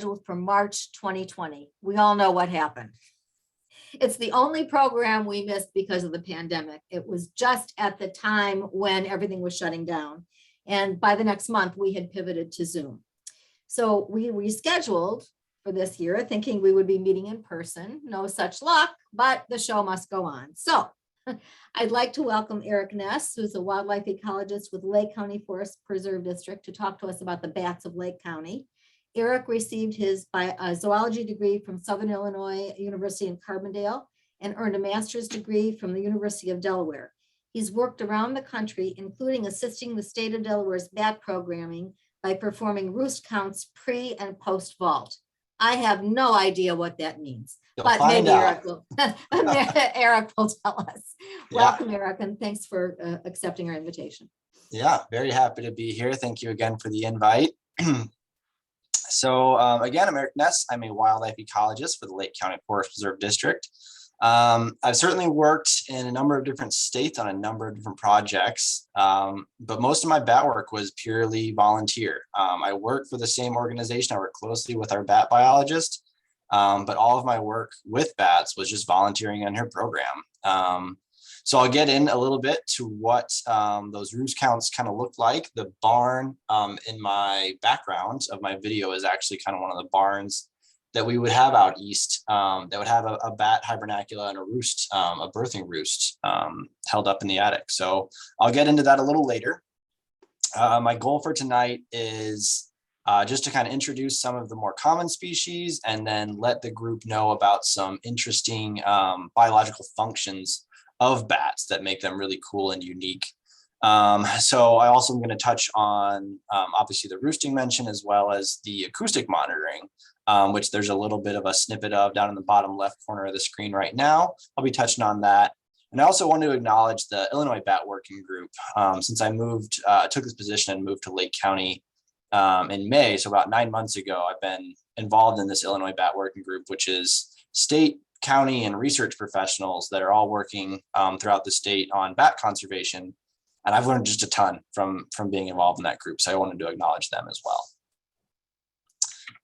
scheduled for March 2020. We all know what happened. It's the only program we missed because of the pandemic. It was just at the time when everything was shutting down. And by the next month, we had pivoted to Zoom. So we rescheduled for this year, thinking we would be meeting in person. No such luck, but the show must go on. So I'd like to welcome Eric Ness, who's a wildlife ecologist with Lake County Forest Preserve District, to talk to us about the bats of Lake County. Eric received his zoology degree from Southern Illinois University in Carbondale and earned a master's degree from the University of Delaware. He's worked around the country, including assisting the state of Delaware's bat programming by performing roost counts pre and post vault. I have no idea what that means, but maybe Eric will, Eric will tell us. Welcome, Eric, and thanks for accepting our invitation. Yeah, very happy to be here. Thank you again for the invite. So again, I'm Eric Ness. I'm a wildlife ecologist for the Lake County Forest Preserve District. I've certainly worked in a number of different states on a number of different projects, but most of my bat work was purely volunteer. I work for the same organization. I work closely with our bat biologist, but all of my work with bats was just volunteering in her program. So I'll get in a little bit to what those roost counts kind of look like. The barn in my background of my video is actually kind of one of the barns that we would have out east that would have a bat hibernacula and a roost, a birthing roost held up in the attic. So I'll get into that a little later. My goal for tonight is just to kind of introduce some of the more common species and then let the group know about some interesting biological functions of bats that make them really cool and unique. So I also am going to touch on obviously the roosting mention as well as the acoustic monitoring, which there's a little bit of a snippet of down in the bottom left corner of the screen right now. I'll be touching on that. And I also want to acknowledge the Illinois Bat Working Group. Since I moved, took this position and moved to Lake County in May, so about 9 months ago, I've been involved in this Illinois Bat Working Group, which is state, county, and research professionals that are all working throughout the state on bat conservation. And I've learned just a ton from being involved in that group. So I wanted to acknowledge them as well.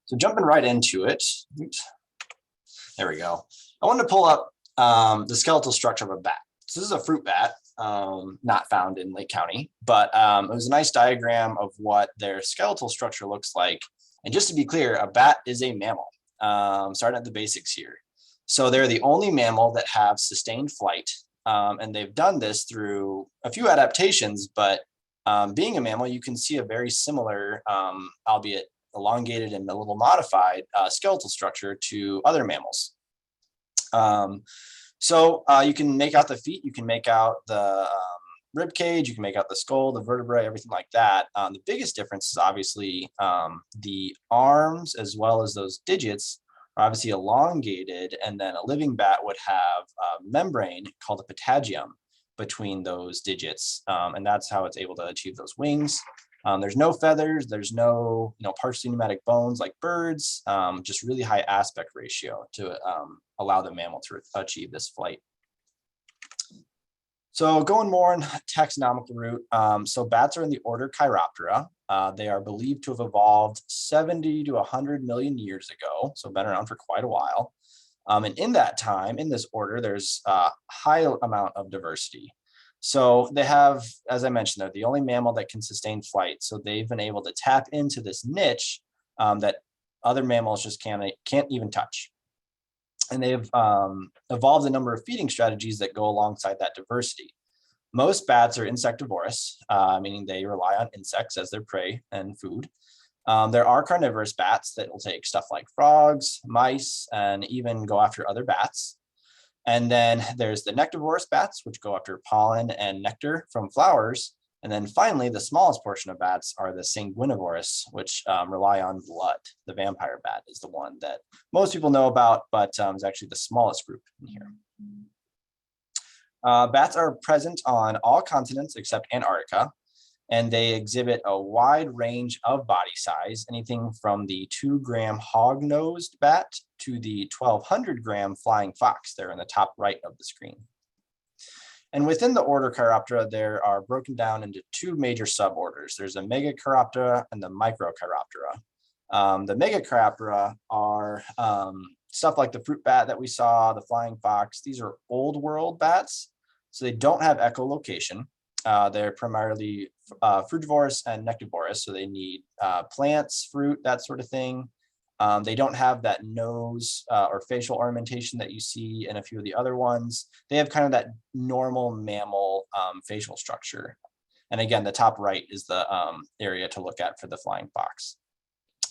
So jumping right into it. Oops, there we go. I wanted to pull up the skeletal structure of a bat. So this is a fruit bat, not found in Lake County, but it was a nice diagram of what their skeletal structure looks like. And just to be clear, a bat is a mammal. Starting at the basics here. So they're the only mammal that have sustained flight. And they've done this through a few adaptations, but being a mammal, you can see a very similar, albeit elongated and a little modified skeletal structure to other mammals. So you can make out the feet, you can make out the rib cage, you can make out the skull, the vertebrae, everything like that. The biggest difference is obviously the arms as well as those digits are obviously elongated, and then a living bat would have a membrane called a patagium between those digits, and that's how it's able to achieve those wings. There's no feathers, there's no partially pneumatic bones like birds, just really high aspect ratio to allow the mammal to achieve this flight. So going more in taxonomical route, so bats are in the order Chiroptera. They are believed to have evolved 70 to 100 million years ago, so been around for quite a while. And in that time, in this order, there's a high amount of diversity. So they have, as I mentioned, they're the only mammal that can sustain flight. So they've been able to tap into this niche that other mammals just can't even touch. And they've evolved a number of feeding strategies that go alongside that diversity. Most bats are insectivorous, meaning they rely on insects as their prey and food. There are carnivorous bats that will take stuff like frogs, mice, and even go after other bats. And then there's the nectivorous bats, which go after pollen and nectar from flowers. And then finally, the smallest portion of bats are the sanguinivorous, which rely on blood. The vampire bat is the one that most people know about, but is actually the smallest group in here. Bats are present on all continents except Antarctica, and they exhibit a wide range of body size, anything from the 2-gram hog-nosed bat to the 1,200-gram flying fox there in the top right of the screen. And within the order Chiroptera, there are broken down into two major suborders. There's a Megachiroptera and the Microchiroptera. The Megacaraptora are stuff like the fruit bat that we saw, the flying fox. These are old world bats, so they don't have echolocation. They're primarily frugivorous and nectivorous, so they need plants, fruit, that sort of thing. They don't have that nose or facial ornamentation that you see in a few of the other ones. They have kind of that normal mammal facial structure. And again, the top right is the area to look at for the flying fox.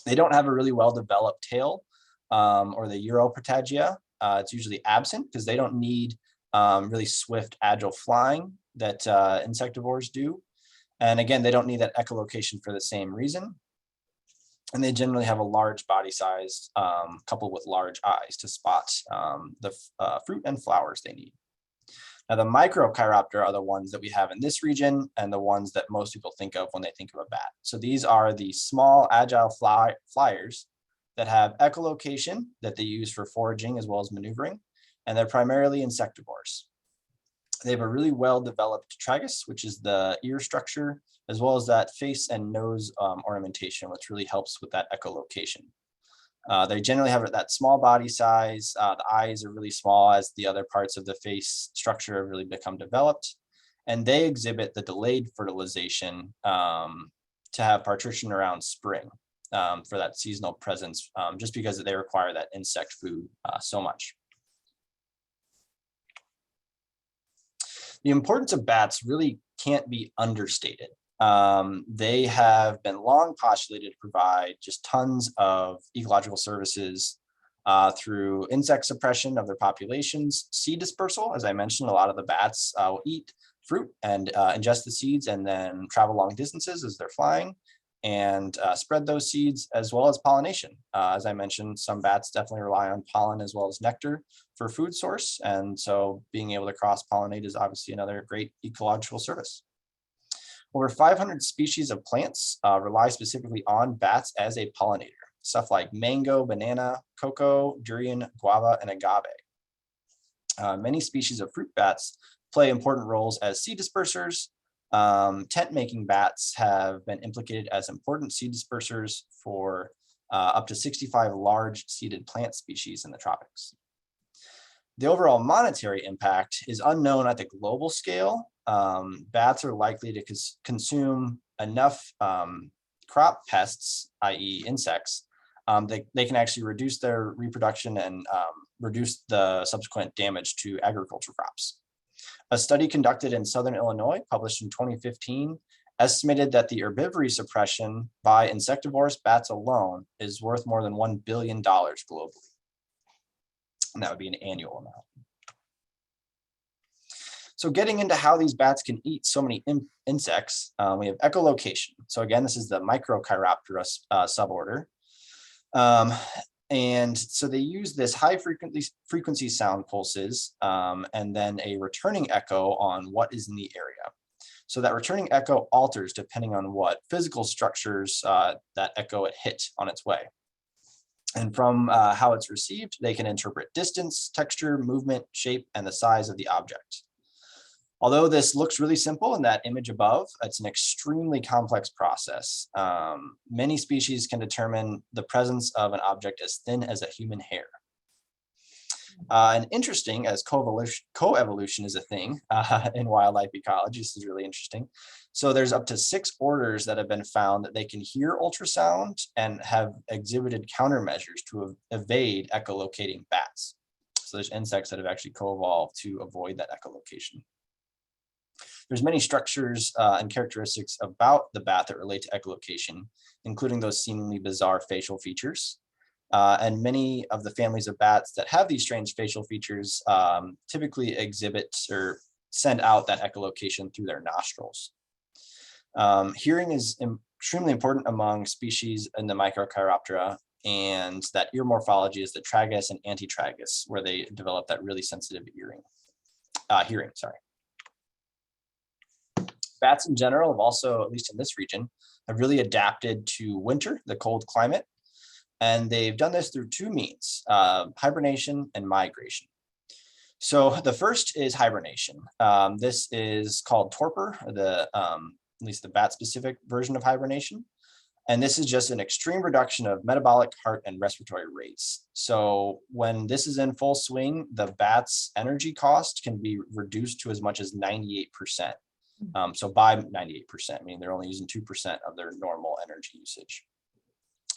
They don't have a really well-developed tail or the Europrotagia. It's usually absent because they don't need really swift, agile flying that insectivores do. And again, they don't need that echolocation for the same reason. And they generally have a large body size coupled with large eyes to spot the fruit and flowers they need. Now, the Microchiroptera are the ones that we have in this region and the ones that most people think of when they think of a bat. So these are the small, agile flyers that have echolocation that they use for foraging as well as maneuvering, and they're primarily insectivores. They have a really well-developed tragus, which is the ear structure, as well as that face and nose ornamentation, which really helps with that echolocation. They generally have that small body size. The eyes are really small as the other parts of the face structure have really become developed. And they exhibit the delayed fertilization to have parturition around spring for that seasonal presence, just because they require that insect food so much. The importance of bats really can't be understated. They have been long postulated to provide just tons of ecological services through insect suppression of their populations, seed dispersal. As I mentioned, a lot of the bats will eat fruit and ingest the seeds and then travel long distances as they're flying and spread those seeds, as well as pollination. As I mentioned, some bats definitely rely on pollen as well as nectar for food source. And so being able to cross-pollinate is obviously another great ecological service. Over 500 species of plants rely specifically on bats as a pollinator. Stuff like mango, banana, cocoa, durian, guava, and agave. Many species of fruit bats play important roles as seed dispersers. Tent-making bats have been implicated as important seed dispersers for up to 65 large seeded plant species in the tropics. The overall monetary impact is unknown at the global scale. Bats are likely to consume enough crop pests, i.e. insects, they can actually reduce their reproduction and reduce the subsequent damage to agriculture crops. A study conducted in Southern Illinois, published in 2015, estimated that the herbivory suppression by insectivorous bats alone is worth more than $1 billion globally. And that would be an annual amount. So getting into how these bats can eat so many insects, we have echolocation. So again, this is the Microchiroptera suborder. And so they use this high frequency sound pulses and then a returning echo on what is in the area. So that returning echo alters depending on what physical structures that echo it hit on its way. And from how it's received, they can interpret distance, texture, movement, shape, and the size of the object. Although this looks really simple in that image above, it's an extremely complex process. Many species can determine the presence of an object as thin as a human hair. And interesting, as coevolution is a thing in wildlife ecology, this is really interesting. So there's up to 6 orders that have been found that they can hear ultrasound and have exhibited countermeasures to evade echolocating bats. So there's insects that have actually co-evolved to avoid that echolocation. There's many structures and characteristics about the bat that relate to echolocation, including those seemingly bizarre facial features. And many of the families of bats that have these strange facial features typically exhibit or send out that echolocation through their nostrils. Hearing is extremely important among species in the Microchiroptera, and that ear morphology is the tragus and antitragus, where they develop that really sensitive hearing. Bats in general have also, at least in this region, have really adapted to winter, the cold climate. And they've done this through 2 means, hibernation and migration. So the first is hibernation. This is called torpor, at least the bat-specific version of hibernation. And this is just an extreme reduction of metabolic, heart, and respiratory rates. So when this is in full swing, the bat's energy cost can be reduced to as much as 98%. So by 98%, meaning they're only using 2% of their normal energy usage.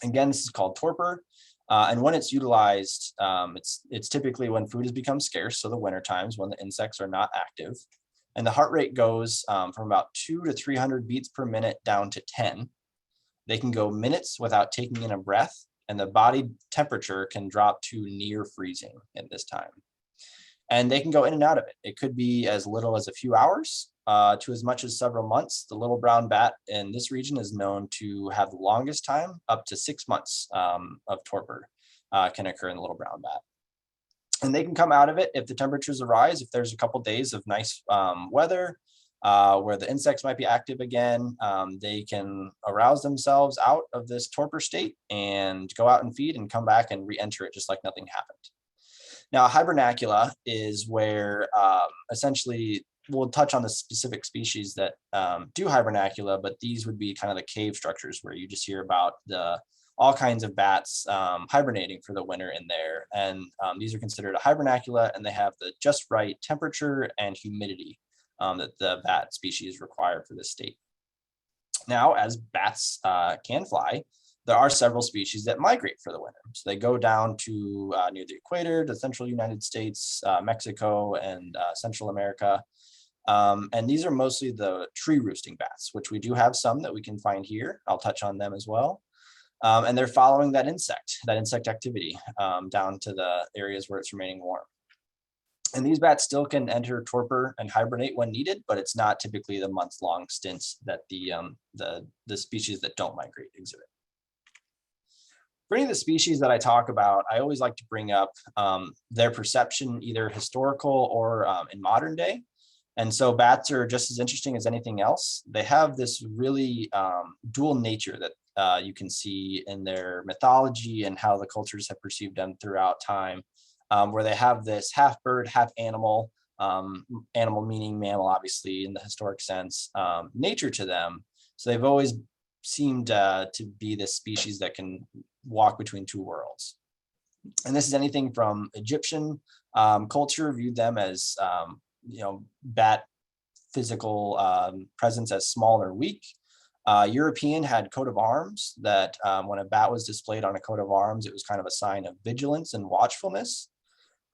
Again, this is called torpor. And when it's utilized, it's typically when food has become scarce, so the winter times when the insects are not active. And the heart rate goes from about 200 to 300 beats per minute down to 10. They can go minutes without taking in a breath, and the body temperature can drop to near freezing at this time. And they can go in and out of it. It could be as little as a few hours to as much as several months. The little brown bat in this region is known to have the longest time, up to 6 months of torpor can occur in the little brown bat. And they can come out of it if the temperatures rise, if there's a couple days of nice weather, where the insects might be active again. They can arouse themselves out of this torpor state and go out and feed and come back and re-enter it just like nothing happened. Now, hibernacula is where essentially we'll touch on the specific species that do hibernacula, but these would be kind of the cave structures where you just hear about all kinds of bats hibernating for the winter in there. And these are considered a hibernacula, and they have the just right temperature and humidity that the bat species require for this state. Now, as bats can fly, there are several species that migrate for the winter. So they go down to near the equator, the central United States, Mexico, and Central America. And these are mostly the tree roosting bats, which we do have some that we can find here. I'll touch on them as well. And they're following that insect activity down to the areas where it's remaining warm. And these bats still can enter torpor and hibernate when needed, but it's not typically the month-long stints that the species that don't migrate exhibit. For any of the species that I talk about, I always like to bring up their perception, either historical or in modern day. And so bats are just as interesting as anything else. They have this really dual nature that you can see in their mythology and how the cultures have perceived them throughout time, where they have this half bird, half animal, animal meaning mammal, obviously, in the historic sense, nature to them. So they've always seemed to be this species that can walk between two worlds. And this is anything from Egyptian culture viewed them as, bat physical presence as small or weak. European had coat of arms that when a bat was displayed on a coat of arms, it was kind of a sign of vigilance and watchfulness.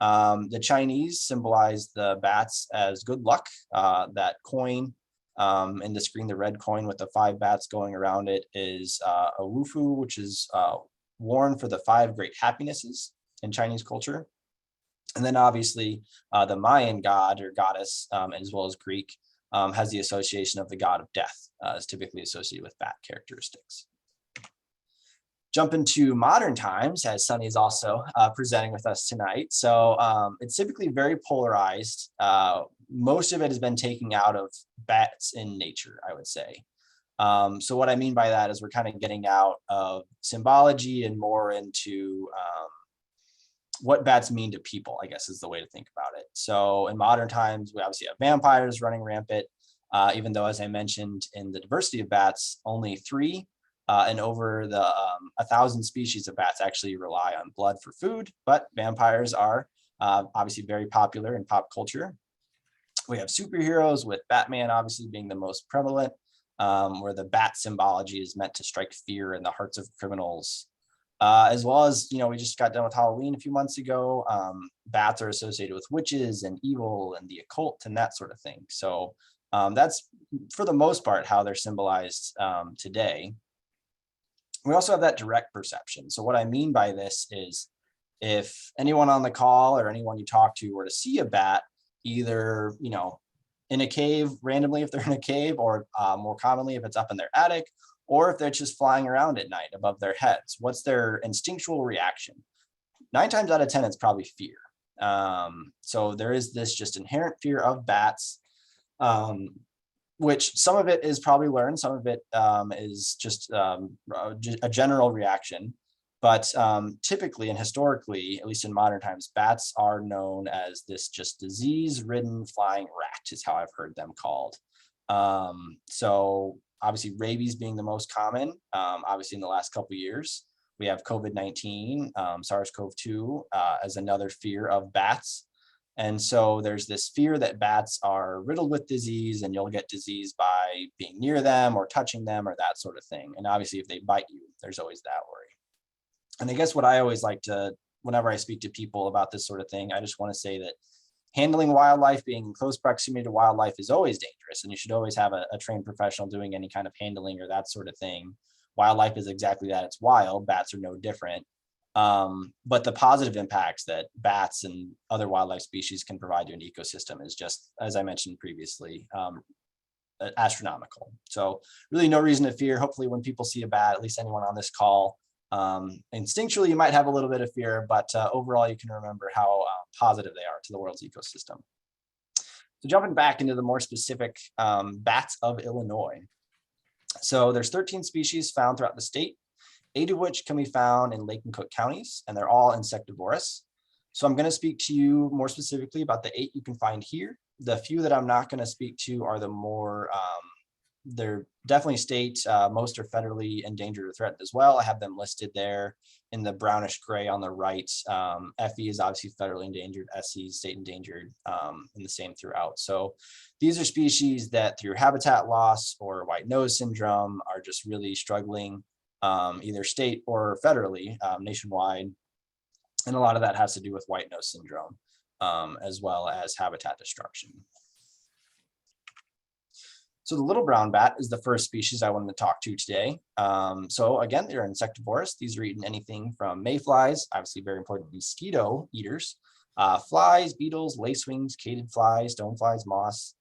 The Chinese symbolized the bats as good luck. That coin in the screen, the red coin with the 5 bats going around it, is a wufu, which is worn for the 5 great happinesses in Chinese culture. And then obviously the Mayan god or goddess, as well as Greek, has the association of the god of death, is typically associated with bat characteristics. Jump into modern times, as Sunny is also presenting with us tonight. So it's typically very polarized. Most of it has been taken out of bats in nature, I would say. So what I mean by that is we're kind of getting out of symbology and more into what bats mean to people, I guess is the way to think about it. So in modern times, we obviously have vampires running rampant, even though, as I mentioned, in the diversity of bats, only 3 and over the 1,000 species of bats actually rely on blood for food, but vampires are obviously very popular in pop culture. We have superheroes, with Batman obviously being the most prevalent, where the bat symbology is meant to strike fear in the hearts of criminals. As well as, we just got done with Halloween a few months ago. Bats are associated with witches and evil and the occult and that sort of thing. So that's, for the most part, how they're symbolized today. We also have that direct perception. So what I mean by this is, if anyone on the call or anyone you talk to were to see a bat, either, in a cave randomly, if they're in a cave, or more commonly if it's up in their attic, or if they're just flying around at night above their heads, what's their instinctual reaction? 9 times out of 10, it's probably fear. So there is this just inherent fear of bats, which some of it is probably learned, some of it is just a general reaction. But typically and historically, at least in modern times, bats are known as this just disease-ridden flying rat, is how I've heard them called. So Obviously, rabies being the most common, obviously in the last couple of years. We have COVID-19, SARS-CoV-2 as another fear of bats. And so there's this fear that bats are riddled with disease and you'll get disease by being near them or touching them or that sort of thing. And obviously, if they bite you, there's always that worry. And I guess what I always like to, whenever I speak to people about this sort of thing, I just want to say that handling wildlife, being in close proximity to wildlife is always dangerous. And you should always have a trained professional doing any kind of handling or that sort of thing. Wildlife is exactly that. It's wild. Bats are no different. But the positive impacts that bats and other wildlife species can provide to an ecosystem is just, as I mentioned previously, astronomical. So really no reason to fear. Hopefully when people see a bat, at least anyone on this call, instinctually you might have a little bit of fear, but overall you can remember how positive they are to the world's ecosystem. So jumping back into the more specific bats of Illinois. So there's 13 species found throughout the state, 8 of which can be found in Lake and Cook counties, and they're all insectivorous. So I'm going to speak to you more specifically about the 8 you can find here. The few that I'm not going to speak to are the more, they're definitely state, most are federally endangered or threatened as well. I have them listed there in the brownish gray on the right. FE is obviously federally endangered, SE is state endangered, and the same throughout. So these are species that through habitat loss or white nose syndrome are just really struggling, either state or federally, nationwide. And a lot of that has to do with white nose syndrome, as well as habitat destruction. So the little brown bat is the first species I wanted to talk to today. So again, they're insectivorous. These are eating anything from mayflies, obviously very important mosquito eaters, flies, beetles, lacewings, caded flies, stoneflies, moss.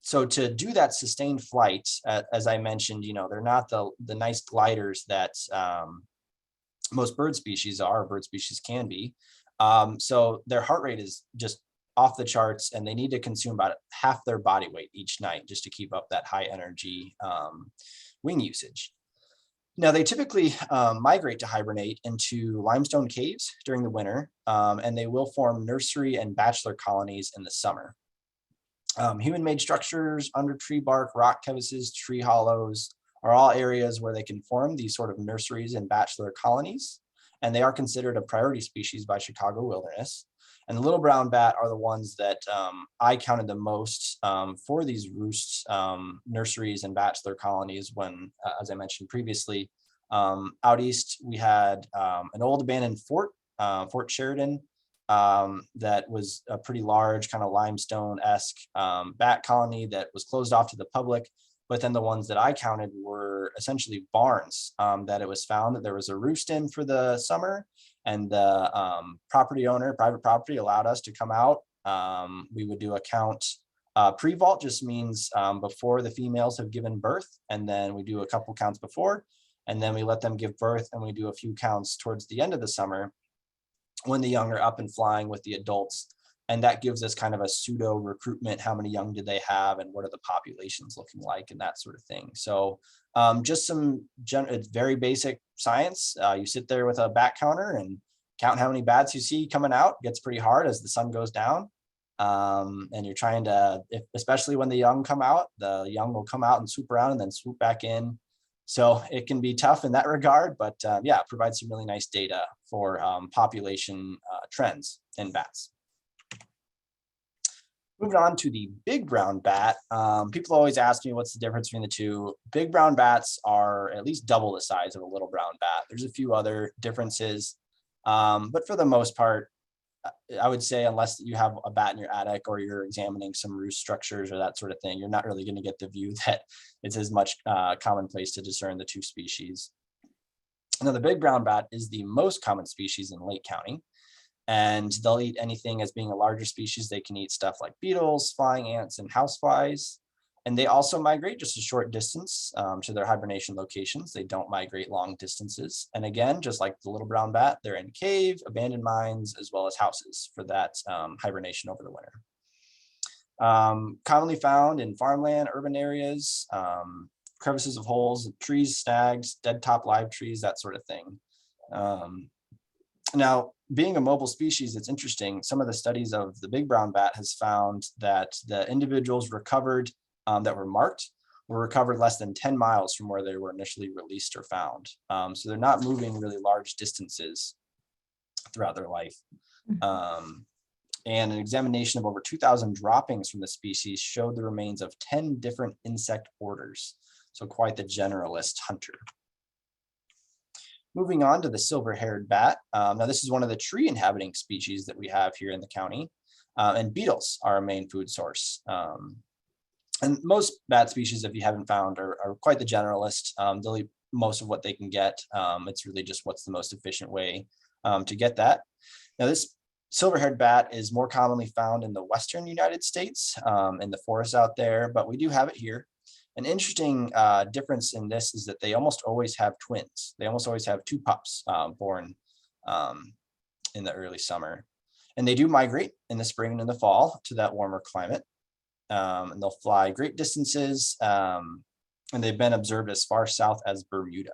So to do that sustained flight, as I mentioned, they're not the nice gliders that most bird species are, bird species can be. So their heart rate is just off the charts, and they need to consume about half their body weight each night just to keep up that high energy wing usage. Now, they typically migrate to hibernate into limestone caves during the winter, and they will form nursery and bachelor colonies in the summer. Human-made structures under tree bark, rock crevices, tree hollows are all areas where they can form these sort of nurseries and bachelor colonies, and they are considered a priority species by Chicago Wilderness. And the little brown bat are the ones that I counted the most for these roosts, nurseries and bachelor colonies when, as I mentioned previously, out east, we had an old abandoned fort, Fort Sheridan, that was a pretty large kind of limestone-esque bat colony that was closed off to the public. But then the ones that I counted were essentially barns that it was found that there was a roost in for the summer, and the property owner, private property, allowed us to come out. We would do a count. Pre-vault just means before the females have given birth, and then we do a couple counts before, and then we let them give birth, and we do a few counts towards the end of the summer when the young are up and flying with the adults. And that gives us kind of a pseudo recruitment. How many young did they have, and what are the populations looking like, and that sort of thing. So just some very basic science. You sit there with a bat counter and count how many bats you see coming out. It gets pretty hard as the sun goes down. And you're trying to, especially when the young come out, the young will come out and swoop around and then swoop back in. So it can be tough in that regard, but yeah, it provides some really nice data for population trends in bats. Moving on to the big brown bat. People always ask me what's the difference between the two. Big brown bats are at least double the size of a little brown bat. There's a few other differences, but for the most part, I would say unless you have a bat in your attic or you're examining some roost structures or that sort of thing, you're not really going to get the view that it's as much commonplace to discern the two species. Now, the big brown bat is the most common species in Lake County. And they'll eat anything. As being a larger species, they can eat stuff like beetles, flying ants, and houseflies. And they also migrate just a short distance to their hibernation locations. They don't migrate long distances. And again, just like the little brown bat, they're in cave, abandoned mines, as well as houses for that hibernation over the winter. Commonly found in farmland, urban areas, crevices of holes, trees, snags, dead top live trees, that sort of thing. Now, being a mobile species, it's interesting. Some of the studies of the big brown bat has found that the individuals recovered that were marked were recovered less than 10 miles from where they were initially released or found. So they're not moving really large distances throughout their life. And an examination of over 2,000 droppings from the species showed the remains of 10 different insect orders. So quite the generalist hunter. Moving on to the silver-haired bat. Now this is one of the tree inhabiting species that we have here in the county. And beetles are our main food source. And most bat species, if you haven't found, are quite the generalist. They'll eat most of what they can get. It's really just what's the most efficient way to get that. Now this silver-haired bat is more commonly found in the western United States, in the forests out there, but we do have it here. An interesting difference in this is that they almost always have twins. They almost always have two pups born in the early summer. And they do migrate in the spring and in the fall to that warmer climate. And they'll fly great distances, and they've been observed as far south as Bermuda.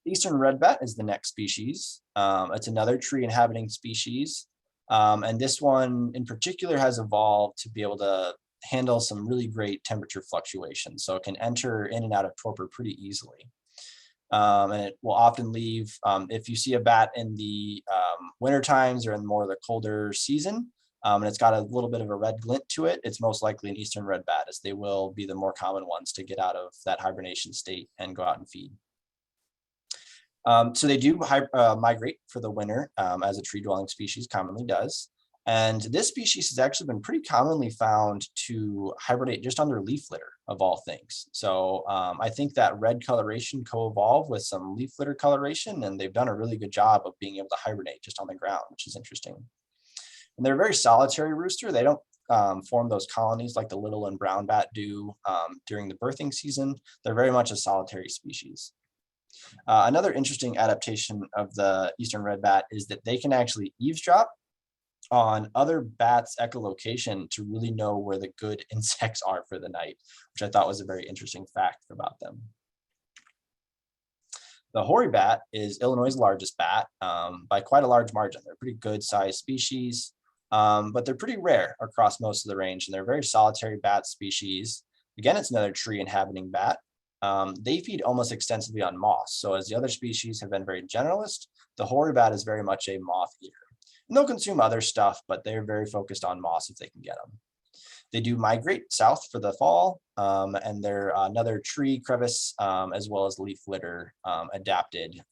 Eastern red bat is the next species. It's another tree inhabiting species. And this one in particular has evolved to be able to handle some really great temperature fluctuations. So it can enter in and out of torpor pretty easily. And it will often leave, if you see a bat in the winter times or in more of the colder season, and it's got a little bit of a red glint to it, it's most likely an eastern red bat, as they will be the more common ones to get out of that hibernation state and go out and feed. So they do migrate for the winter, as a tree dwelling species commonly does. And this species has actually been pretty commonly found to hibernate just under leaf litter of all things. So I think that red coloration co-evolved with some leaf litter coloration, and they've done a really good job of being able to hibernate just on the ground, which is interesting. And they're a very solitary rooster. They don't form those colonies like the little and brown bat do during the birthing season. They're very much a solitary species. Another interesting adaptation of the eastern red bat is that they can actually eavesdrop on other bats' echolocation to really know where the good insects are for the night, which I thought was a very interesting fact about them. The hoary bat is Illinois' largest bat by quite a large margin. They're a pretty good sized species, but they're pretty rare across most of the range, and they're a very solitary bat species. Again, it's another tree inhabiting bat. They feed almost extensively on moss. So as the other species have been very generalist, the hoary bat is very much a moth eater. And they'll consume other stuff, but they're very focused on moss if they can get them. They do migrate south for the fall, and they're another tree crevice as well as leaf litter adapted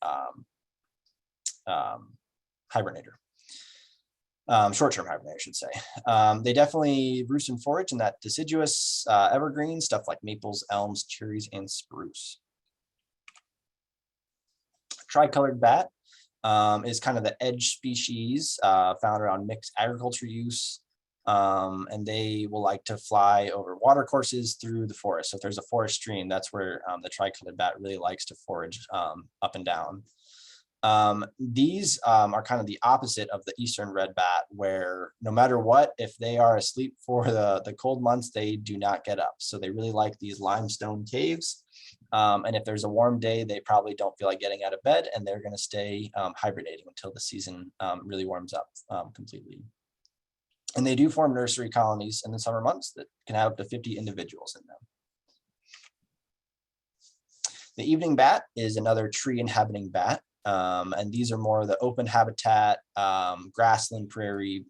hibernator. Short-term hibernator, I should say. They definitely roost and forage in that deciduous evergreen stuff like maples, elms, cherries, and spruce. Tricolored bat is kind of the edge species found around mixed agriculture use. And they will like to fly over water courses through the forest. So if there's a forest stream, that's where the tricolored bat really likes to forage up and down. These are kind of the opposite of the eastern red bat, where no matter what, if they are asleep for the cold months, they do not get up. So they really like these limestone caves. And if there's a warm day, they probably don't feel like getting out of bed, and they're going to stay hibernating until the season really warms up completely. And they do form nursery colonies in the summer months that can have up to 50 individuals in them. The evening bat is another tree inhabiting bat. And these are more of the open habitat, grassland prairie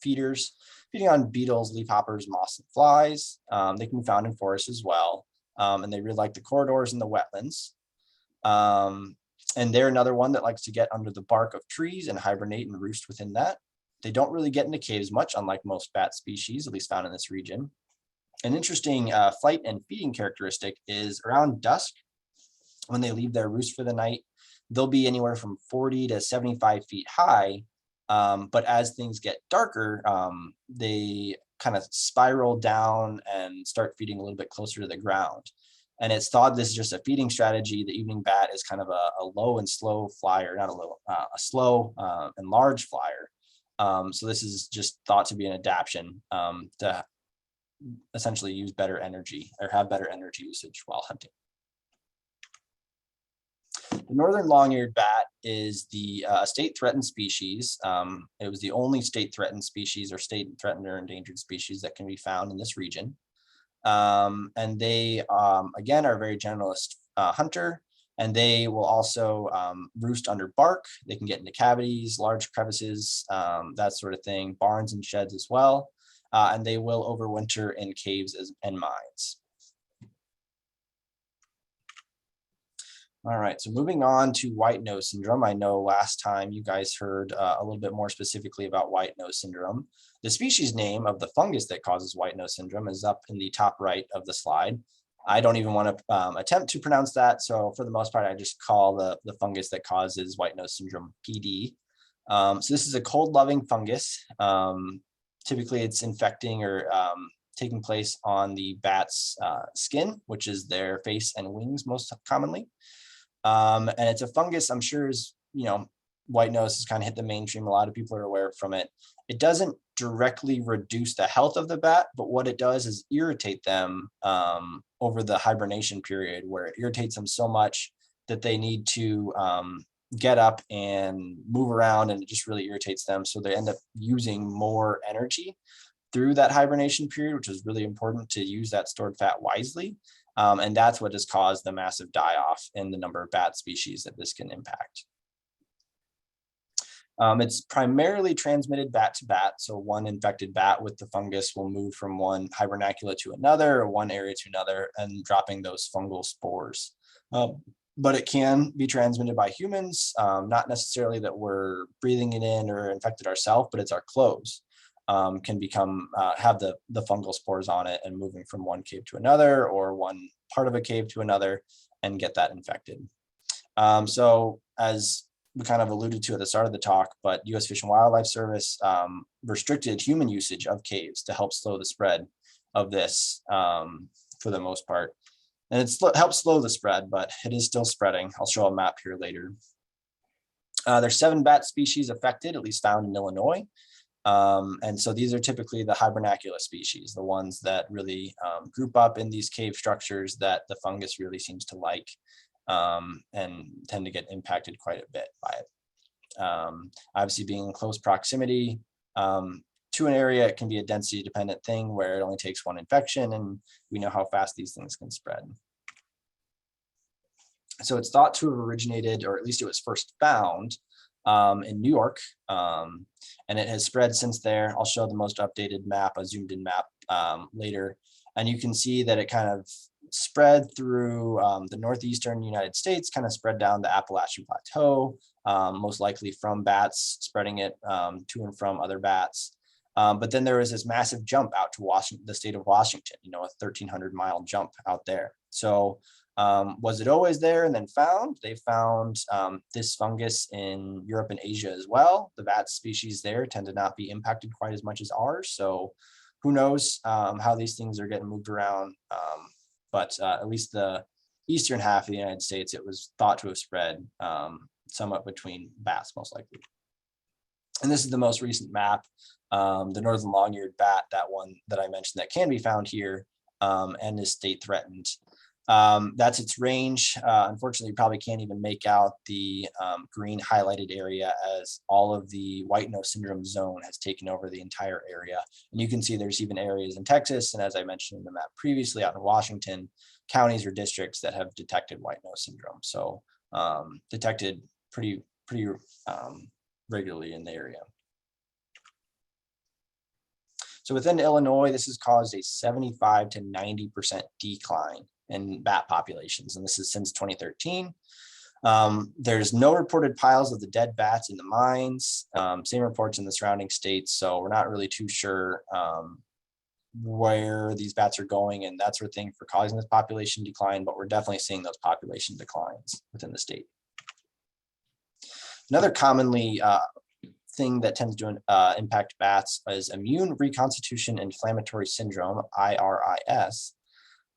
feeders, feeding on beetles, leafhoppers, moss, and flies. They can be found in forests as well. And they really like the corridors and the wetlands. And they're another one that likes to get under the bark of trees and hibernate and roost within that. They don't really get into caves much, unlike most bat species, at least found in this region. An interesting flight and feeding characteristic is around dusk, when they leave their roost for the night, they'll be anywhere from 40 to 75 feet high. But as things get darker, they kind of spiral down and start feeding a little bit closer to the ground. And it's thought this is just a feeding strategy. The evening bat is kind of a low and slow flyer, not a low, a slow and large flyer. So this is just thought to be an adaptation to essentially use better energy or have better energy usage while hunting. The northern long-eared bat is the state threatened species. It was the only state threatened species or state threatened or endangered species that can be found in this region. And they, again, are a very generalist hunter, and they will also roost under bark. They can get into cavities, large crevices, that sort of thing, barns and sheds as well. And they will overwinter in caves and mines. All right, so moving on to white nose syndrome. I know last time you guys heard a little bit more specifically about white nose syndrome. The species name of the fungus that causes white nose syndrome is up in the top right of the slide. I don't even want to attempt to pronounce that. So for the most part, I just call the fungus that causes white nose syndrome PD. So this is a cold loving fungus. Typically it's infecting or taking place on the bat's skin, which is their face and wings most commonly. And it's a fungus, I'm sure is, white nose has kind of hit the mainstream. A lot of people are aware from it. It doesn't directly reduce the health of the bat, but what it does is irritate them over the hibernation period, where it irritates them so much that they need to get up and move around, and it just really irritates them. So they end up using more energy through that hibernation period, which is really important to use that stored fat wisely. And that's what has caused the massive die-off in the number of bat species that this can impact. It's primarily transmitted bat to bat. So one infected bat with the fungus will move from one hibernacula to another, or one area to another, and dropping those fungal spores. But it can be transmitted by humans, not necessarily that we're breathing it in or infected ourselves, but it's our clothes. Can become have the fungal spores on it and moving from one cave to another, or one part of a cave to another, and get that infected. So as we kind of alluded to at the start of the talk, but U.S. Fish and Wildlife Service restricted human usage of caves to help slow the spread of this for the most part. And it's helped slow the spread, but it is still spreading. I'll show a map here later. There's 7 bat species affected, at least found in Illinois. And so these are typically the hibernacula species, the ones that really group up in these cave structures that the fungus really seems to like, and tend to get impacted quite a bit by it. Obviously, being in close proximity to an area, it can be a density dependent thing where it only takes one infection, and we know how fast these things can spread. So it's thought to have originated, or at least it was first found in New York, and it has spread since there. I'll show the most updated map, a zoomed in map later, and you can see that it kind of spread through the northeastern United States, kind of spread down the Appalachian Plateau, most likely from bats, spreading it to and from other bats. But then there was this massive jump out to Washington, the state of Washington, a 1,300-mile jump out there. So was it always there and then found? They found this fungus in Europe and Asia as well. The bat species there tend to not be impacted quite as much as ours. So who knows how these things are getting moved around. But at least the eastern half of the United States, it was thought to have spread somewhat between bats, most likely. And this is the most recent map, the northern long-eared bat, that one that I mentioned that can be found here and is state threatened. That's its range. Unfortunately, you probably can't even make out the green highlighted area, as all of the white nose syndrome zone has taken over the entire area. And you can see there's even areas in Texas, and as I mentioned in the map previously, out in Washington, counties or districts that have detected white nose syndrome. So detected pretty regularly in the area. So within Illinois, this has caused a 75 to 90% decline in bat populations, and this is since 2013. There's no reported piles of the dead bats in the mines, same reports in the surrounding states, so we're not really too sure where these bats are going and that sort of thing for causing this population decline, but we're definitely seeing those population declines within the state. Another commonly thing that tends to impact bats is immune reconstitution inflammatory syndrome, IRIS,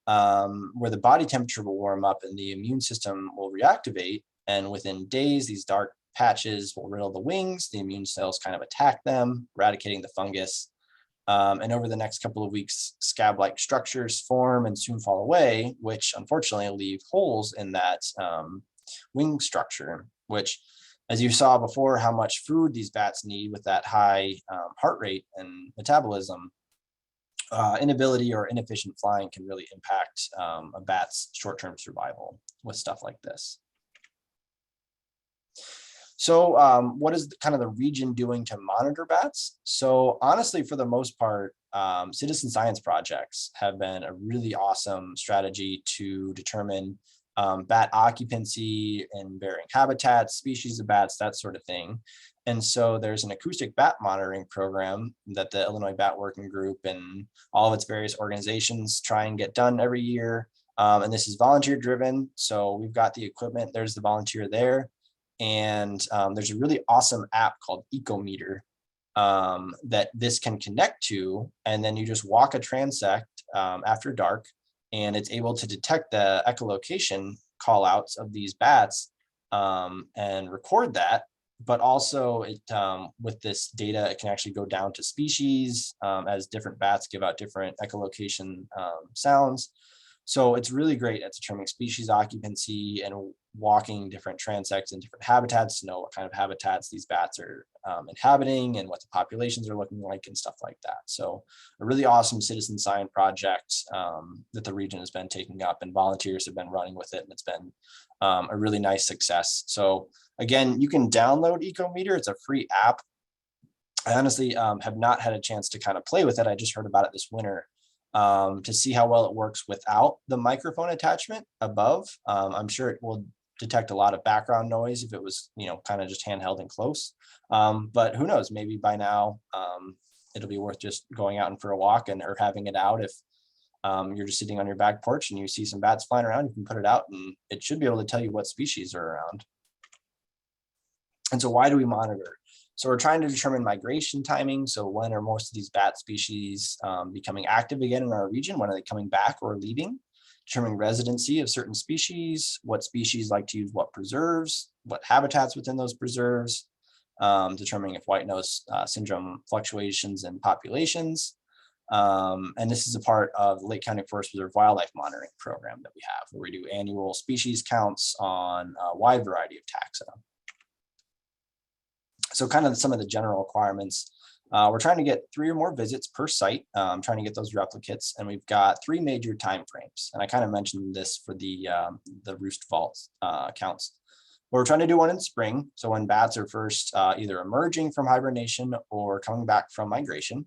where the body temperature will warm up and the immune system will reactivate. And within days, these dark patches will riddle the wings. The immune cells kind of attack them, eradicating the fungus. And over the next couple of weeks, scab-like structures form and soon fall away, which unfortunately leave holes in that wing structure, which as you saw before, how much food these bats need with that high heart rate and metabolism. Inability or inefficient flying can really impact a bat's short-term survival with stuff like this. So what is kind of the region doing to monitor bats? So honestly, for the most part, citizen science projects have been a really awesome strategy to determine bat occupancy in varying habitats, species of bats, that sort of thing. And so there's an acoustic bat monitoring program that the Illinois Bat Working Group and all of its various organizations try and get done every year. And this is volunteer driven. So we've got the equipment, there's the volunteer there. And there's a really awesome app called Ecometer that this can connect to. And then you just walk a transect after dark, and it's able to detect the echolocation call outs of these bats and record that. But also it, with this data, it can actually go down to species as different bats give out different echolocation sounds. So it's really great at determining species occupancy and walking different transects in different habitats to know what kind of habitats these bats are inhabiting and what the populations are looking like and stuff like that. So a really awesome citizen science project that the region has been taking up, and volunteers have been running with it, and it's been a really nice success. So again, you can download Ecometer. It's a free app. I honestly have not had a chance to kind of play with it. I just heard about it this winter. To see how well it works without the microphone attachment above. I'm sure it will detect a lot of background noise if it was, kind of just handheld and close. But who knows, maybe by now it'll be worth just going out and for a walk or having it out. If you're just sitting on your back porch and you see some bats flying around, you can put it out and it should be able to tell you what species are around. And so why do we monitor? So we're trying to determine migration timing. So when are most of these bat species becoming active again in our region? When are they coming back or leaving? Determining residency of certain species, what species like to use what preserves, what habitats within those preserves, determining if white nose syndrome fluctuations in populations. And this is a part of the Lake County Forest Preserve wildlife monitoring program that we have, where we do annual species counts on a wide variety of taxa. So kind of some of the general requirements, we're trying to get 3 or more visits per site, trying to get those replicates, and we've got 3 major timeframes. And I kind of mentioned this for the roost vault counts. But we're trying to do one in spring, so when bats are first either emerging from hibernation or coming back from migration,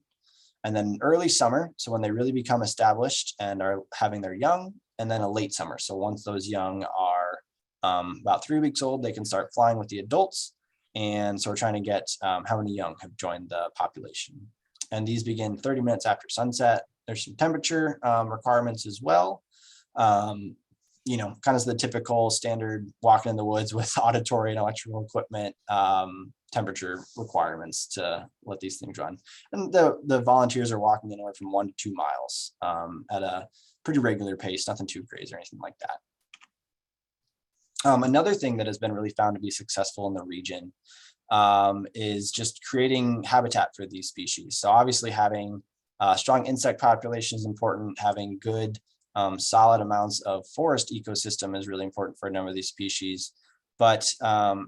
and then early summer, so when they really become established and are having their young, and then a late summer. So once those young are about 3 weeks old, they can start flying with the adults. And so we're trying to get how many young have joined the population. And these begin 30 minutes after sunset. There's some temperature requirements as well. Kind of the typical standard walking in the woods with auditory and electrical equipment, temperature requirements to let these things run. And the volunteers are walking anywhere from 1 to 2 miles at a pretty regular pace, nothing too crazy or anything like that. Another thing that has been really found to be successful in the region is just creating habitat for these species. So obviously having strong insect population is important. Having good solid amounts of forest ecosystem is really important for a number of these species. But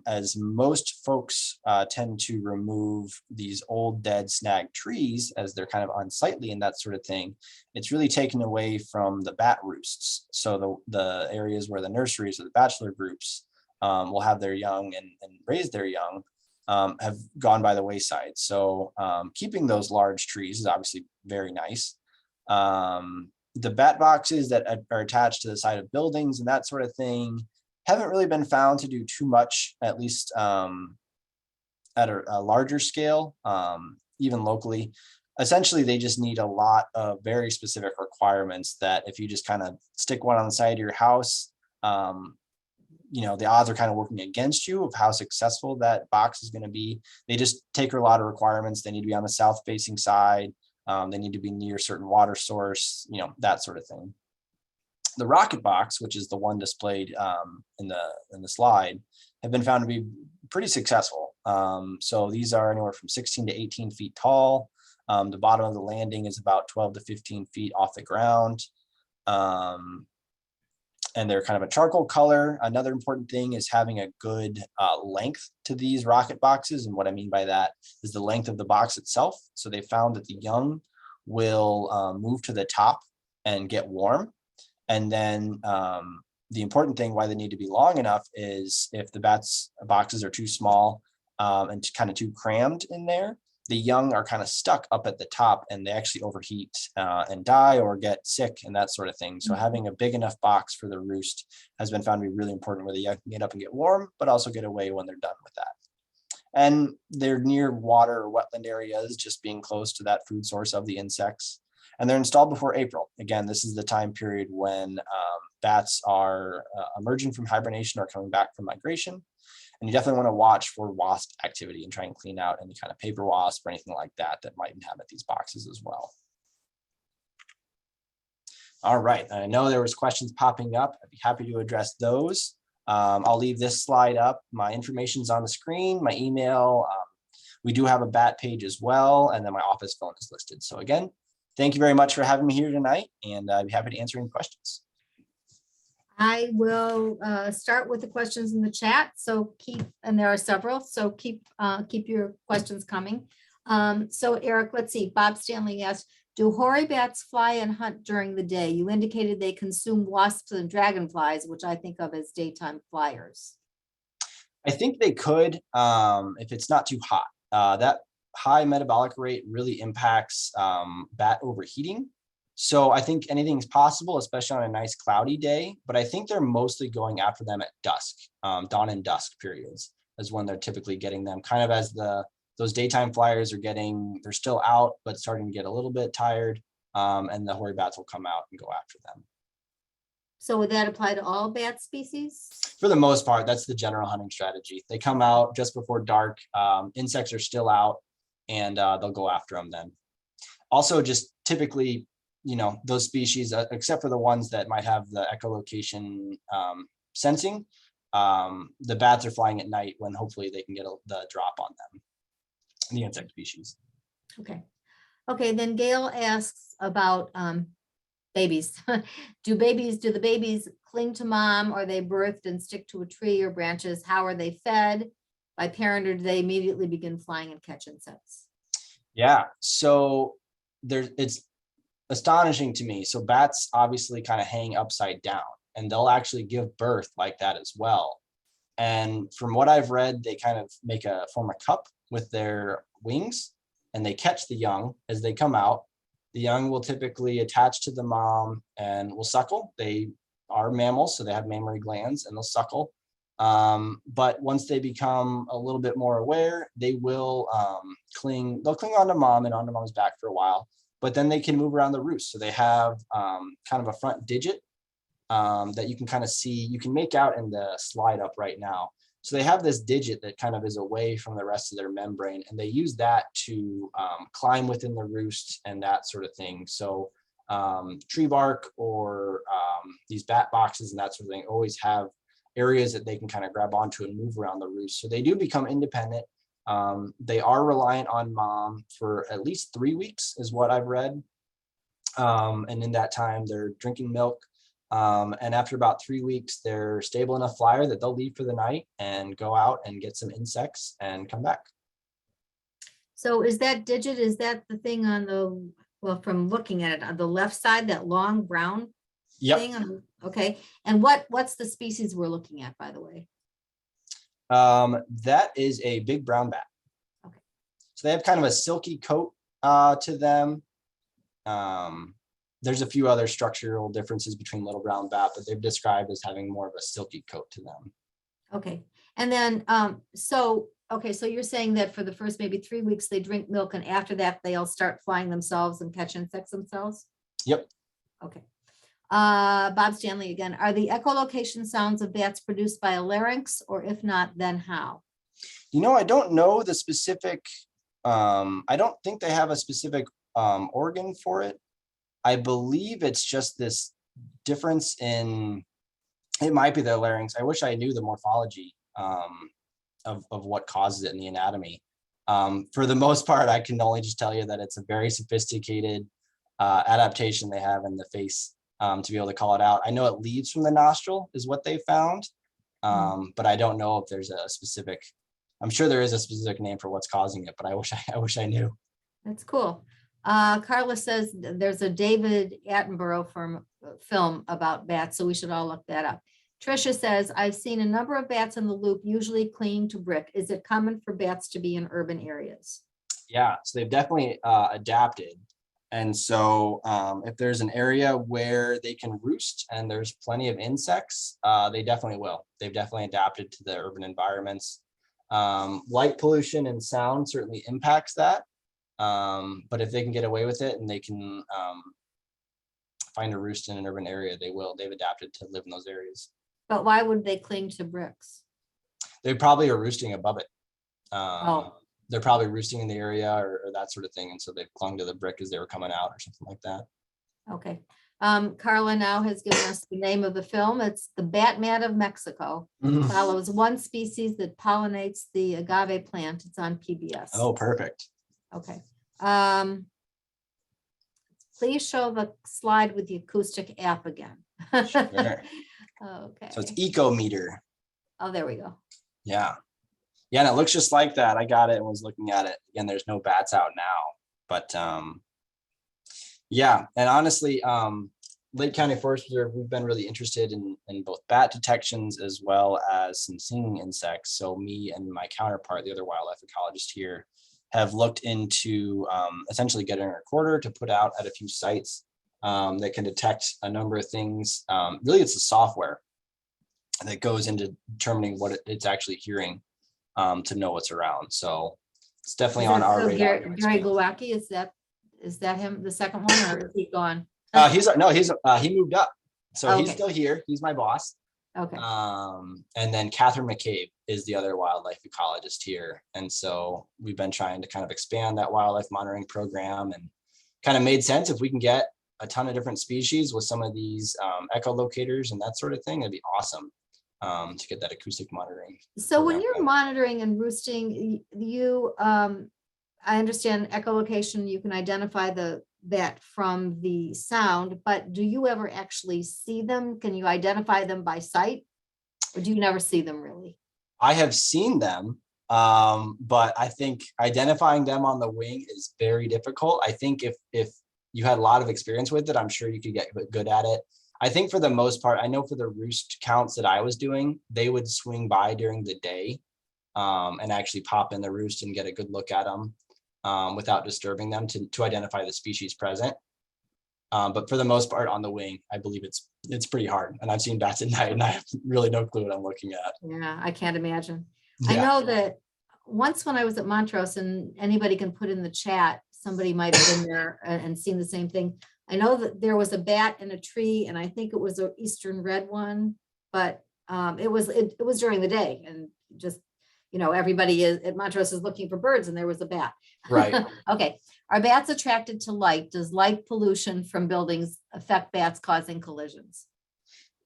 as most folks tend to remove these old dead snag trees as they're kind of unsightly and that sort of thing, it's really taken away from the bat roosts. So the areas where the nurseries or the bachelor groups will have their young and raise their young have gone by the wayside. So keeping those large trees is obviously very nice. The bat boxes that are attached to the side of buildings and that sort of thing haven't really been found to do too much, at least at a larger scale, even locally. Essentially, they just need a lot of very specific requirements that if you just kind of stick one on the side of your house, the odds are kind of working against you of how successful that box is going to be. They just take a lot of requirements. They need to be on the south facing side. They need to be near a certain water source, that sort of thing. The rocket box, which is the one displayed in the slide, have been found to be pretty successful. So these are anywhere from 16 to 18 feet tall. The bottom of the landing is about 12 to 15 feet off the ground. and they're kind of a charcoal color. Another important thing is having a good length to these rocket boxes. And what I mean by that is the length of the box itself. So they found that the young will move to the top and get warm. And then the important thing why they need to be long enough is if the boxes are too small and kind of too crammed in there, the young are kind of stuck up at the top and they actually overheat and die or get sick and that sort of thing. So having a big enough box for the roost has been found to be really important, where the young can get up and get warm, but also get away when they're done with that. And they're near water or wetland areas, just being close to that food source of the insects. And they're installed before April. Again, this is the time period when bats are emerging from hibernation or coming back from migration. And you definitely want to watch for wasp activity and try and clean out any kind of paper wasp or anything like that that might inhabit these boxes as well. All right, I know there was questions popping up. I'd be happy to address those. I'll leave this slide up. My information's on the screen, my email. We do have a bat page as well, and then my office phone is listed. So again, thank you very much for having me here tonight, and I'd be happy to answer any questions. I will start with the questions in the chat. So and there are several, so keep your questions coming. So Eric, let's see, Bob Stanley asked, do hoary bats fly and hunt during the day? You indicated they consume wasps and dragonflies, which I think of as daytime flyers. I think they could, if it's not too hot. That high metabolic rate really impacts bat overheating. So I think anything's possible, especially on a nice cloudy day, but I think they're mostly going after them at dusk, dawn and dusk periods is when they're typically getting them, kind of as those daytime flyers are they're still out, but starting to get a little bit tired, and the hoary bats will come out and go after them. So would that apply to all bat species? For the most part, that's the general hunting strategy. They come out just before dark, insects are still out, and they'll go after them then. Also, just typically, those species, except for the ones that might have the echolocation sensing, the bats are flying at night when hopefully they can get the drop on them, the insect species. Okay. Okay, then Gail asks about babies. Do the babies cling to mom, or are they birthed and stick to a tree or branches? How are they fed by parent, or do they immediately begin flying and catch insects? Yeah, so it's astonishing to me. So bats obviously kind of hang upside down, and they'll actually give birth like that as well. And from what I've read, they kind of form a cup with their wings, and they catch the young as they come out. The young will typically attach to the mom and will suckle. They are mammals, so they have mammary glands, and they'll suckle. But once they become a little bit more aware, they will cling onto mom and onto mom's back for a while, but then they can move around the roost. So they have kind of a front digit that you can kind of see, you can make out in the slide up right now. So they have this digit that kind of is away from the rest of their membrane, and they use that to climb within the roost and that sort of thing. So tree bark or these bat boxes and that sort of thing always have areas that they can kind of grab onto and move around the roost. So they do become independent. They are reliant on mom for at least 3 weeks is what I've read. And in that time, they're drinking milk. And after about 3 weeks, they're stable enough flyer that they'll leave for the night and go out and get some insects and come back. So is that digit, is that the thing on from looking at it, on the left side, that long brown thing? Okay. And what's the species we're looking at, by the way? That is a big brown bat. Okay. So they have kind of a silky coat to them. There's a few other structural differences between little brown bat, but they've described as having more of a silky coat to them. Okay. And then, so you're saying that for the first maybe 3 weeks, they drink milk, and after that, they'll start flying themselves and catch insects themselves? Yep. Okay. Bob Stanley again, are the echolocation sounds of bats produced by a larynx, or if not, then how? I don't know the specific, I don't think they have a specific organ for it. I believe it's just this difference in, it might be the larynx. I wish I knew the morphology of what causes it in the anatomy. For the most part, I can only just tell you that it's a very sophisticated adaptation they have in the face to be able to call it out. I know it leaves from the nostril is what they found, but I don't know if there's a specific, I'm sure there is a specific name for what's causing it, but I wish I knew. That's cool. Carla says there's a David Attenborough film about bats, so we should all look that up. Tricia says, I've seen a number of bats in the loop, usually clinging to brick. Is it common for bats to be in urban areas? Yeah, so they've definitely adapted. And so if there's an area where they can roost and there's plenty of insects, they definitely will. They've definitely adapted to the urban environments. Light pollution and sound certainly impacts that. But if they can get away with it and they can find a roost in an urban area, they will. They've adapted to live in those areas. But why would they cling to bricks? They probably are roosting above it. Oh. They're probably roosting in the area or that sort of thing. And so they've clung to the brick as they were coming out or something like that. Okay. Carla now has given us the name of the film. It's The Batman of Mexico. Follows one species that pollinates the agave plant. It's on PBS. Oh, perfect. Okay. Please show the slide with the Acoustic app again. Sure. Okay. So it's eco meter. Oh, there we go. Yeah. Yeah, and it looks just like that. I got it and was looking at it. Again, there's no bats out now. But yeah, and honestly, Lake County Forest Preserve, we've been really interested in both bat detections as well as some singing insects. So me and my counterpart, the other wildlife ecologist here, have looked into essentially getting a recorder to put out at a few sites that can detect a number of things. Really, it's the software that goes into determining what it's actually hearing to know what's around. So it's definitely on our radar. Gary Glowacki, is that him, the second one, or is he gone? He moved up. So Okay. He's still here. He's my boss. Okay. And then Catherine McCabe is the other wildlife ecologist here. And so we've been trying to kind of expand that wildlife monitoring program, and kind of made sense if we can get a ton of different species with some of these echolocators and that sort of thing. It'd be awesome to get that acoustic monitoring. So when you're monitoring and roosting, I understand echolocation, you can identify that from the sound, but do you ever actually see them? Can you identify them by sight, or do you never see them really? I have seen them, but I think identifying them on the wing is very difficult. I think if you had a lot of experience with it, I'm sure you could get good at it. I think for the most part, I know for the roost counts that I was doing, they would swing by during the day and actually pop in the roost and get a good look at them without disturbing them to identify the species present. But for the most part on the wing, I believe it's pretty hard. And I've seen bats at night and I have really no clue what I'm looking at. Yeah, I can't imagine. Yeah. I know that once when I was at Montrose, and anybody can put in the chat, somebody might have been there and seen the same thing. I know that there was a bat in a tree, and I think it was an eastern red one, but it was during the day, and just, everybody at Montrose is looking for birds, and there was a bat. Right. Okay. Are bats attracted to light? Does light pollution from buildings affect bats, causing collisions?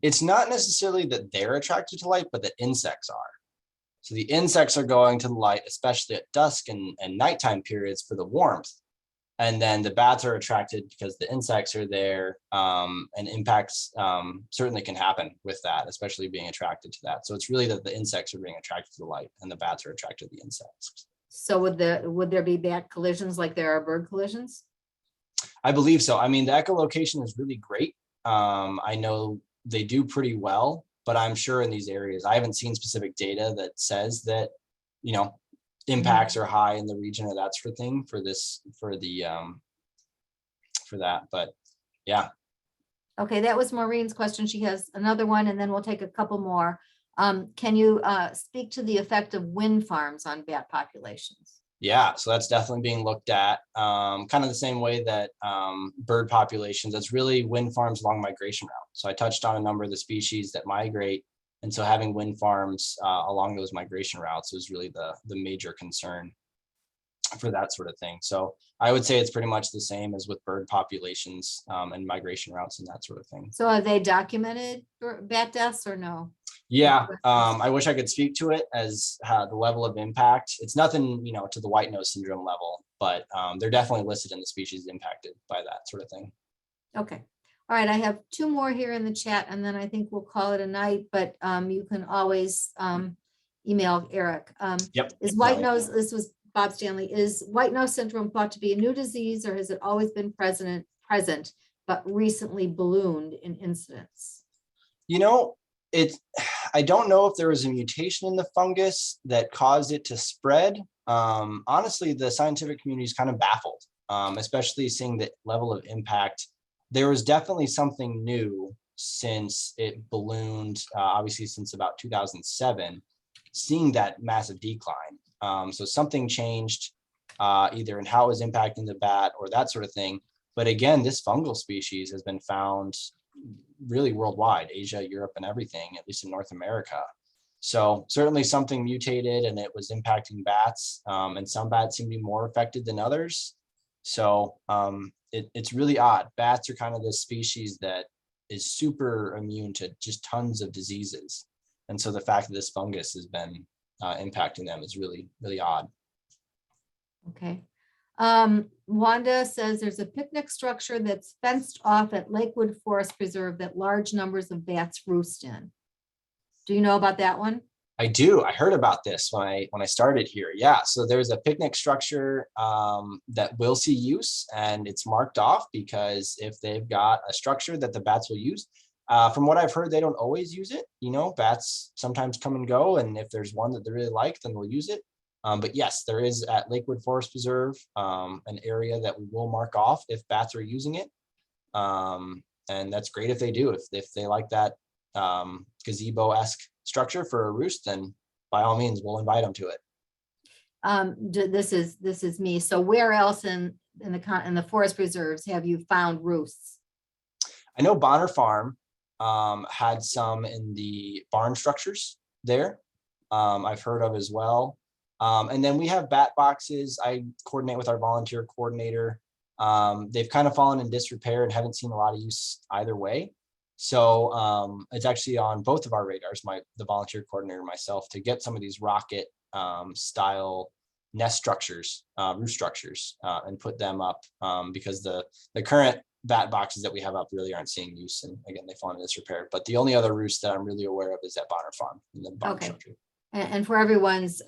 It's not necessarily that they're attracted to light, but that insects are. So the insects are going to the light, especially at dusk and nighttime periods for the warmth. And then the bats are attracted because the insects are there, and impacts certainly can happen with that, especially being attracted to that. So it's really that the insects are being attracted to the light and the bats are attracted to the insects. So would there be bat collisions like there are bird collisions? I believe so. I mean, the echolocation is really great. I know they do pretty well, but I'm sure in these areas, I haven't seen specific data that says that, impacts are high in the region or that sort of thing for that. But yeah. Okay, that was Maureen's question. She has another one, and then we'll take a couple more. Can you speak to the effect of wind farms on bat populations? Yeah, so that's definitely being looked at, kind of the same way that bird populations. That's really wind farms along migration routes. So I touched on a number of the species that migrate. And so having wind farms along those migration routes is really the major concern for that sort of thing. So I would say it's pretty much the same as with bird populations and migration routes and that sort of thing. So are they documented bat deaths or no? Yeah, I wish I could speak to it as the level of impact. It's nothing, to the white nose syndrome level, but they're definitely listed in the species impacted by that sort of thing. Okay. All right, I have two more here in the chat, and then I think we'll call it a night, but you can always email Eric. Yep. Is white nose, this was Bob Stanley, is white nose syndrome thought to be a new disease, or has it always been present, but recently ballooned in incidence? You know, I don't know if there was a mutation in the fungus that caused it to spread. Honestly, the scientific community is kind of baffled, especially seeing the level of impact. There was definitely something new since it ballooned, obviously since about 2007, seeing that massive decline. So something changed either in how it was impacting the bat or that sort of thing. But again, this fungal species has been found really worldwide, Asia, Europe, and everything, at least in North America. So certainly something mutated and it was impacting bats, and some bats seem to be more affected than others. So it's really odd. Bats are kind of this species that is super immune to just tons of diseases. And so the fact that this fungus has been impacting them is really, really odd. Okay. Wanda says there's a picnic structure that's fenced off at Lakewood Forest Preserve that large numbers of bats roost in. Do you know about that one? I do. I heard about this when I started here. Yeah. So there's a picnic structure that will see use, and it's marked off because if they've got a structure that the bats will use, from what I've heard, they don't always use it. You know, bats sometimes come and go, and if there's one that they really like, then they'll use it. But yes, there is at Lakewood Forest Preserve an area that we will mark off if bats are using it. And that's great if they do. If they like that gazebo-esque structure for a roost, then by all means, we'll invite them to it. This is me. So where else in the forest preserves have you found roosts? I know Bonner Farm had some in the barn structures there. I've heard of as well. And then we have bat boxes. I coordinate with our volunteer coordinator. They've kind of fallen in disrepair and haven't seen a lot of use either way. So it's actually on both of our radars, the volunteer coordinator and myself, to get some of these rocket style nest structures, roost structures, and put them up because the current bat boxes that we have up really aren't seeing use. And again, they fall into disrepair. But the only other roost that I'm really aware of is at Bonner Farm in the barn structure. And for everyone's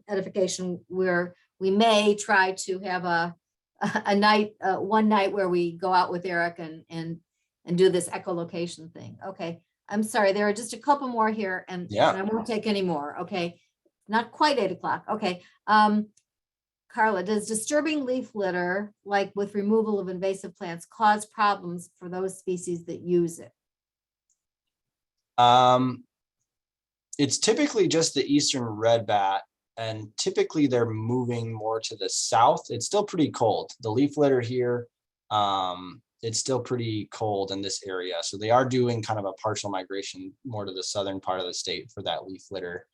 edification, we may try to have a night, one night where we go out with Eric and do this echolocation thing. Okay, I'm sorry, there are just a couple more here, and I won't take any more. Okay, not quite 8 o'clock. Okay, Carla, does disturbing leaf litter, like with removal of invasive plants, cause problems for those species that use it? It's typically just the eastern red bat, and typically they're moving more to the south. It's still pretty cold. The leaf litter here, it's still pretty cold in this area. So they are doing kind of a partial migration more to the southern part of the state for that leaf litter.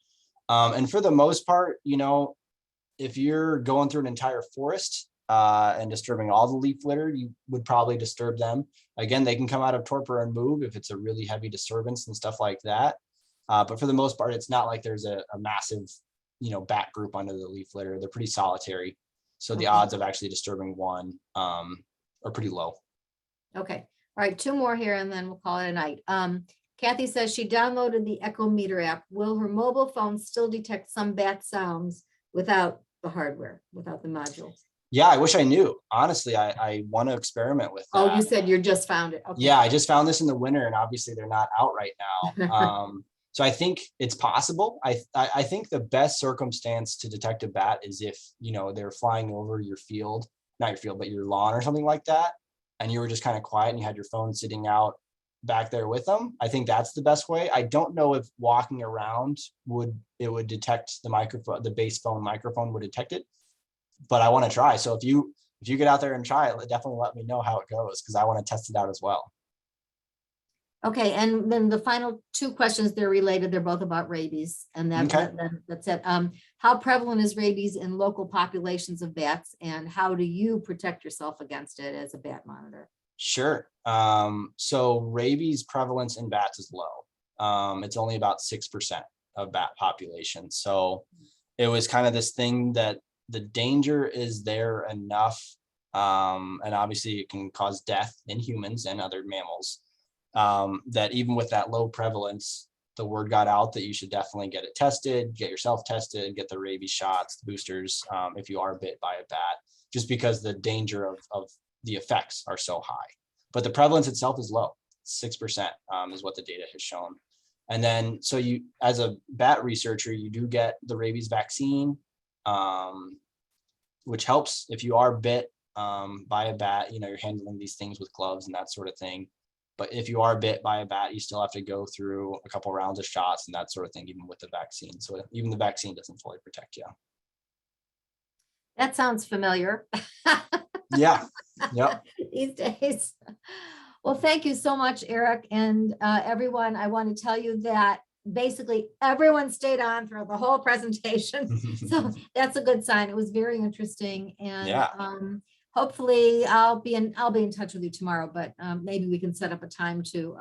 And for the most part, you know, if you're going through an entire forest and disturbing all the leaf litter, you would probably disturb them. Again, they can come out of torpor and move if it's a really heavy disturbance and stuff like that. But for the most part, it's not like there's a massive, you know, bat group under the leaf litter. They're pretty solitary. So the odds of actually disturbing one are pretty low. Okay. All right. Two more here and then we'll call it a night. Kathy says she downloaded the Echometer app. Will her mobile phone still detect some bat sounds without the hardware, without the module? Yeah, I wish I knew. Honestly, I want to experiment with that. Oh, you said you just found it. Okay. Yeah, I just found this in the winter, and obviously they're not out right now. So I think it's possible. I think the best circumstance to detect a bat is if, you know, they're flying over your field, not your field, but your lawn or something like that, and you were just kind of quiet and you had your phone sitting out back there with them. I think that's the best way. I don't know if walking around would detect the microphone, the base phone microphone would detect it, but I want to try. So if you get out there and try it, definitely let me know how it goes, because I want to test it out as well. Okay, and then the final two questions, they're related. They're both about rabies, and that's it. How prevalent is rabies in local populations of bats, and how do you protect yourself against it as a bat monitor? Sure. So rabies prevalence in bats is low. It's only about 6% of bat population. So it was kind of this thing that the danger is there enough And obviously it can cause death in humans and other mammals. That even with that low prevalence, the word got out that you should definitely get it tested, get yourself tested, get the rabies shots, the boosters, if you are bit by a bat, just because the danger of the effects are so high. But the prevalence itself is low, 6% is what the data has shown. And then, so you, as a bat researcher, you do get the rabies vaccine, which helps if you are bit by a bat. You know, you're handling these things with gloves and that sort of thing. But if you are bit by a bat, you still have to go through a couple rounds of shots and that sort of thing, even with the vaccine. So even the vaccine doesn't fully protect you. That sounds familiar. Yeah. Yep. These days. Well, thank you so much, Eric, and everyone. I want to tell you that basically everyone stayed on throughout the whole presentation. So that's a good sign. It was very interesting. And Yeah. hopefully I'll be in touch with you tomorrow, but maybe we can set up a time to